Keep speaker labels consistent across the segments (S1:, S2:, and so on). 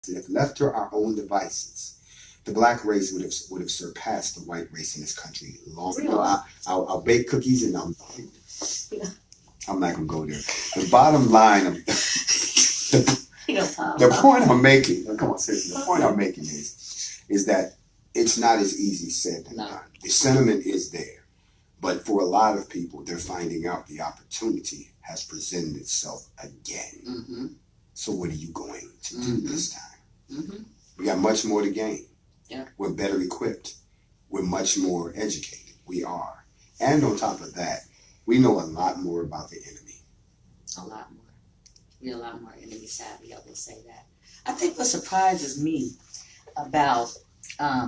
S1: If left to our own devices, the black race would have surpassed the white race in this country long ago. I'll bake cookies and I'm not gonna go there. The bottom line of the point I'm making. Come on, seriously. The point I'm making is that it's not as easy said than done. The sentiment is there, but for a lot of people, they're finding out the opportunity has presented itself again. Mm-hmm. So what are you going to do this time? Mm-hmm. We got much more to gain. Yeah. We're better equipped. We're much more educated. We are. And on top of that, we know a lot more about the enemy.
S2: A lot more. We're a lot more enemy savvy, I will say that. I think what surprises me about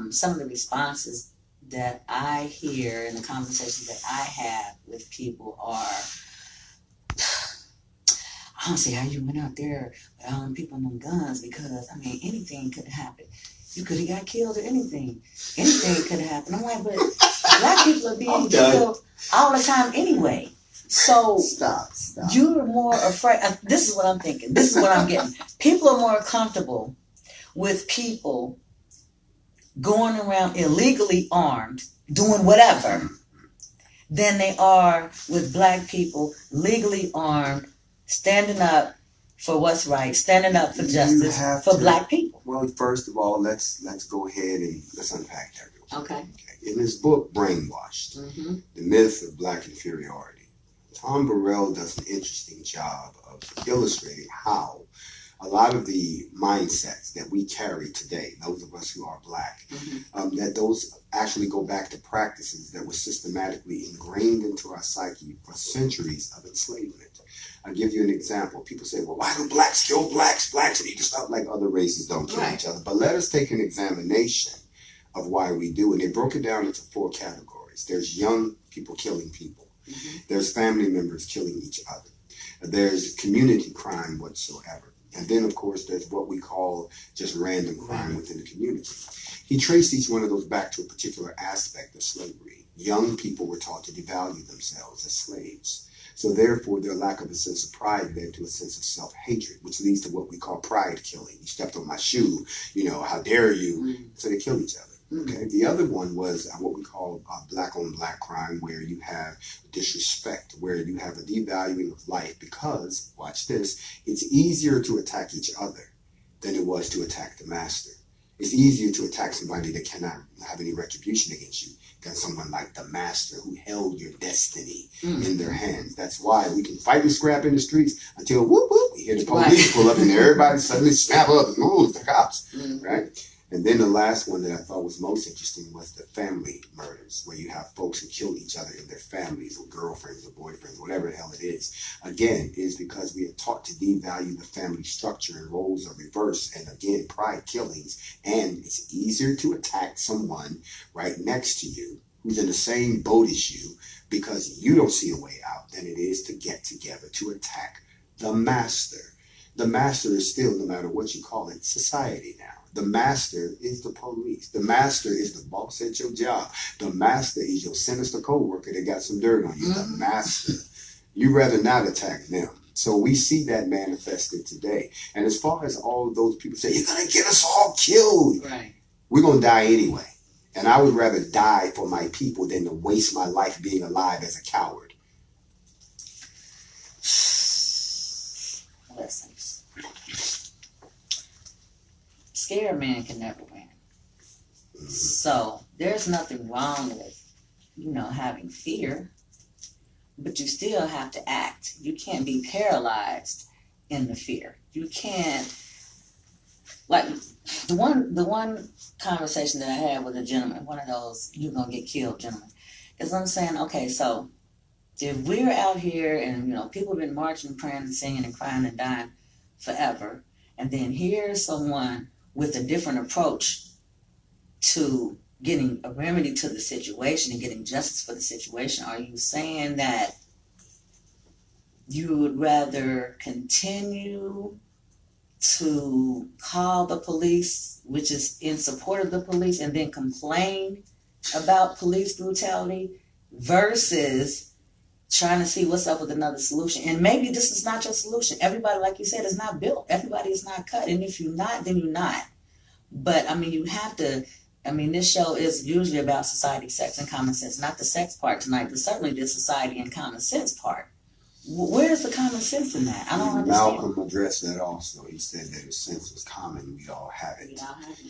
S2: some of the responses that I hear in the conversations that I have with people are, I don't see how you went out there with all them people and them guns, because, I mean, anything could happen. You could have got killed or anything. Anything could have happened. I'm like, but black people are being killed all the time anyway. So
S1: Stop.
S2: You're more afraid. This is what I'm thinking. This is what I'm getting. People are more comfortable with people going around illegally armed, doing whatever, than they are with black people legally armed, standing up for what's right, standing up for justice for black people.
S1: Well, first of all, let's go ahead and let's unpack that real quick.
S2: Okay.
S1: In this book, Brainwashed, The Myth of Black Inferiority, Tom Burrell does an interesting job of illustrating how a lot of the mindsets that we carry today, those of us who are black, that those actually go back to practices that were systematically ingrained into our psyche for centuries of enslavement. I'll give you an example. People say, well, why do blacks kill blacks? Blacks need to stop, like other races don't kill each other. But let us take an examination of why we do. And they broke it down into 4 categories. There's young people killing people. There's family members killing each other. There's community crime whatsoever. And then, of course, there's what we call just random crime within the community. He traced each one of those back to a particular aspect of slavery. Young people were taught to devalue themselves as slaves. So therefore, their lack of a sense of pride led to a sense of self-hatred, which leads to what we call pride killing. You stepped on my shoe, how dare you? So they kill each other. Okay. The other one was what we call black-on-black crime, where you have disrespect, where you have a devaluing of life because, watch this, it's easier to attack each other than it was to attack the master. It's easier to attack somebody that cannot have any retribution against you than someone like the master who held your destiny in their hands. That's why we can fight and scrap in the streets until whoop whoop, we hear the police pull up and everybody suddenly snap up and move the cops, right? And then the last one that I thought was most interesting was the family murders, where you have folks who kill each other in their families, or girlfriends or boyfriends, whatever the hell it is. Again, is because we are taught to devalue the family structure and roles are reversed. And again, pride killings. And it's easier to attack someone right next to you who's in the same boat as you because you don't see a way out than it is to get together to attack the master. The master is still, no matter what you call it, society now. The master is the police. The master is the boss at your job. The master is your sinister co-worker that got some dirt on you. The master. You'd rather not attack them. So we see that manifested today. And as far as all those people say, you're going to get us all killed. Right. We're going to die anyway. And I would rather die for my people than to waste my life being alive as a coward.
S2: Listen. Scared man can never win. So there's nothing wrong with, having fear, but you still have to act. You can't be paralyzed in the fear. You can't, like the one conversation that I had with a gentleman, one of those you're gonna get killed gentlemen, is I'm saying, okay, so if we're out here and people have been marching, praying, and singing and crying and dying forever, and then here's someone with a different approach to getting a remedy to the situation and getting justice for the situation, are you saying that you would rather continue to call the police, which is in support of the police, and then complain about police brutality versus trying to see what's up with another solution. And maybe this is not your solution. Everybody, like you said, is not built. Everybody is not cut. And if you're not, then you're not. But I mean, you have to. I mean, this show is usually about society, sex, and common sense. Not the sex part tonight, but certainly the society and common sense part. Where's the common sense in that? I don't understand.
S1: Malcolm addressed that also. He said that if sense was common, we all have it.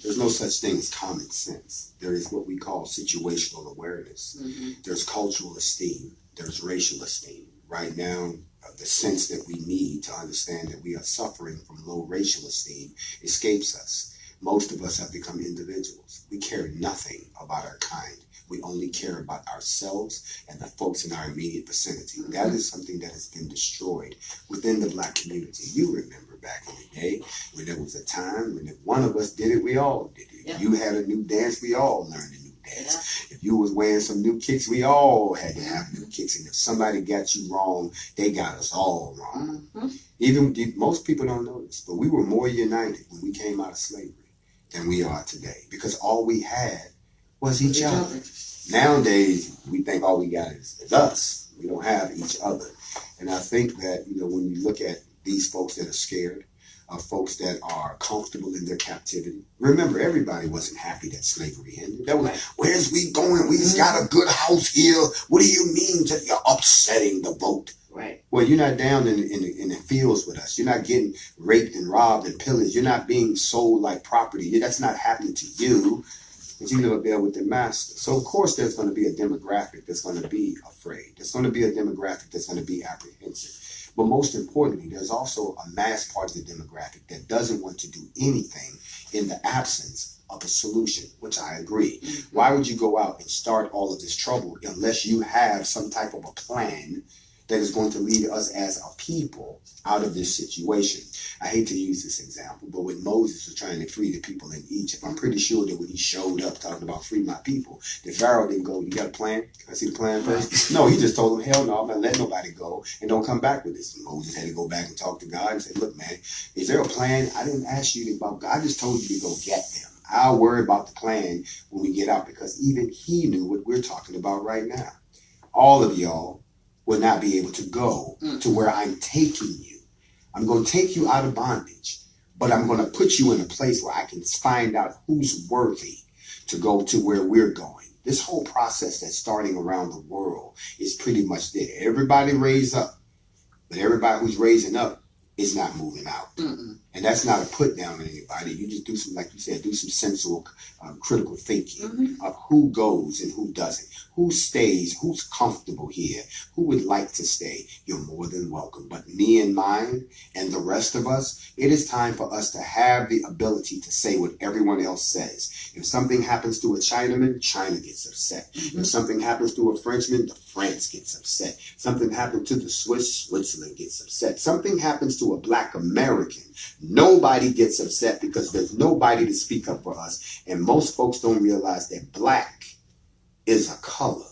S1: There's no such thing as common sense. There is what we call situational awareness. There's cultural esteem. There's racial esteem. Right now, the sense that we need to understand that we are suffering from low racial esteem escapes us. Most of us have become individuals. We care nothing about our kind. We only care about ourselves and the folks in our immediate vicinity. That is something that has been destroyed within the Black community. You remember back in the day when there was a time when if one of us did it, we all did it. If you had a new dance, we all learned a new dance. If you was wearing some new kicks, we all had to have new kicks. And if somebody got you wrong, they got us all wrong. Even most people don't know this, but we were more united when we came out of slavery than we are today, because all we had was each other. Nowadays, we think all we got is us. We don't have each other. And I think that, when you look at these folks that are scared, folks that are comfortable in their captivity. Remember, everybody wasn't happy that slavery ended. That was, where's we going? We just got a good house here. What do you mean you're upsetting the vote?
S2: Right.
S1: Well, you're not down in the fields with us. You're not getting raped and robbed and pillaged. You're not being sold like property. That's not happening to you. But you live there with the master. So, of course, there's going to be a demographic that's going to be afraid. There's going to be a demographic that's going to be apprehensive. But most importantly, there's also a mass part of the demographic that doesn't want to do anything in the absence of a solution, which I agree. Why would you go out and start all of this trouble unless you have some type of a plan that is going to lead us as a people out of this situation? I hate to use this example, but when Moses was trying to free the people in Egypt, I'm pretty sure that when he showed up talking about free my people, the Pharaoh didn't go, you got a plan? Can I see the plan first? No, he just told them, hell no, I'm not letting nobody go and don't come back with this. Moses had to go back and talk to God and say, look, man, is there a plan? I didn't ask you about God. I just told you to go get them. I'll worry about the plan when we get out, because even he knew what we're talking about right now. All of y'all will not be able to go to where I'm taking you. I'm going to take you out of bondage, but I'm going to put you in a place where I can find out who's worthy to go to where we're going. This whole process that's starting around the world is pretty much there. Everybody raise up, but everybody who's raising up is not moving out. And that's not a put down on anybody. You just do some, like you said, do some sensual, critical thinking of who goes and who doesn't. Who stays, who's comfortable here, who would like to stay. You're more than welcome. But me and mine and the rest of us, it is time for us to have the ability to say what everyone else says. If something happens to a Chinaman, China gets upset. If something happens to a Frenchman, France gets upset. Something happens to the Swiss, Switzerland gets upset. Something happens to a Black American, nobody gets upset, because there's nobody to speak up for us. And most folks don't realize that Black is a color.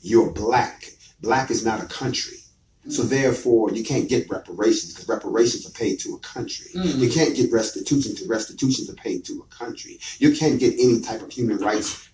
S1: You're Black. Black is not a country. So therefore, you can't get reparations, because reparations are paid to a country. You can't get restitution, because restitutions are paid to a country. You can't get any type of human rights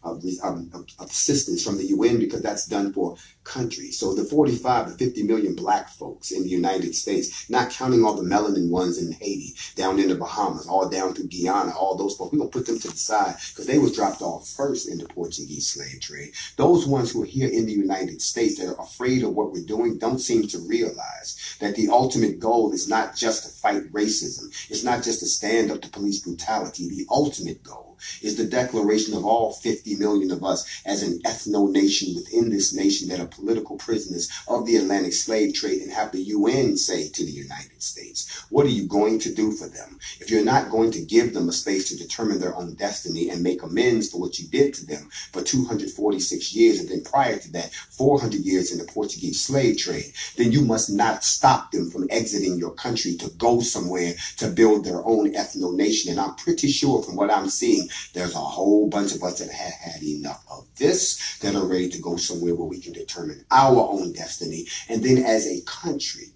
S1: assistance from the UN, because that's done for countries. So the 45 to 50 million Black folks in the United States, not counting all the melanin ones in Haiti, down in the Bahamas, all down through Guyana, all those folks, we're going to put them to the side, because they was dropped off first in the Portuguese slave trade. Those ones who are here in the United States that are afraid of what we're doing don't seem to realize that the ultimate goal is not just to fight racism. It's not just to stand up to police brutality. The ultimate goal is the declaration of all 50 million of us as an ethno-nation within this nation that are political prisoners of the Atlantic slave trade, and have the UN say to the United States, what are you going to do for them? If you're not going to give them a space to determine their own destiny and make amends for what you did to them for 246 years, and then prior to that, 400 years in the Portuguese slave trade, then you must not stop them from exiting your country to go somewhere to build their own ethno-nation. And I'm pretty sure from what I'm seeing, there's a whole bunch of us that have had enough of this, that are ready to go somewhere where we can determine our own destiny. And then as a country,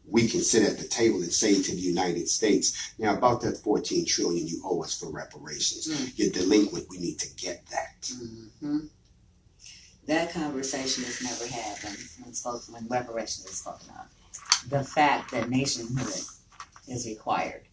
S1: we can sit at the table and say to the United States, now about that 14 trillion you owe us for reparations, you're delinquent, we need to get that.
S2: That conversation is never had when reparations is spoken of. The fact that nationhood is required